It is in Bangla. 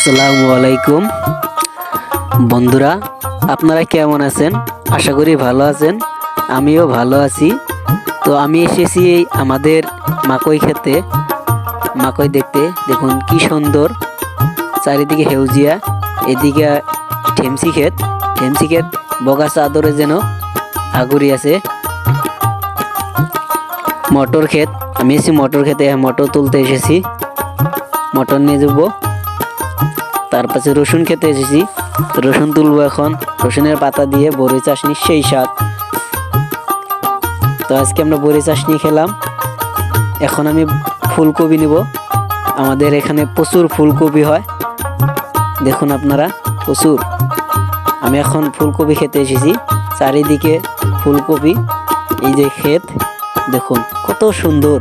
আসসালামু আলাইকুম বন্ধুরা, আপনারা কেমন আছেন? আশা করি ভালো আছেন। আমিও ভালো আছি। তো আমি এসেছি এই আমাদের মাকই খেতে। মাকই দেখতে দেখুন কি সুন্দর, চারিদিকে হেউজিয়া, এদিকে ঠেমসি ক্ষেত। বগাসা আদরে যেন আগুরি আছে। মটর ক্ষেত, আমি এসেছি মটর খেতে, মটর তুলতে এসেছি, মটর নিয়ে যাবো। তার পাশে রসুন খেতে এসেছি, রসুন তুলবো এখন। রসুনের পাতা দিয়ে বড়ি চাশনি সেই স্বাদ। তো আজকে আমরা বড়ি চাশনি খেলাম। এখন আমি ফুলকপি নিব। আমাদের এখানে প্রচুর ফুলকপি হয়, দেখুন আপনারা, প্রচুর। আমি এখন ফুলকপি খেতে এসেছি। চারিদিকে ফুলকপি, এই যে ক্ষেত দেখুন কত সুন্দর।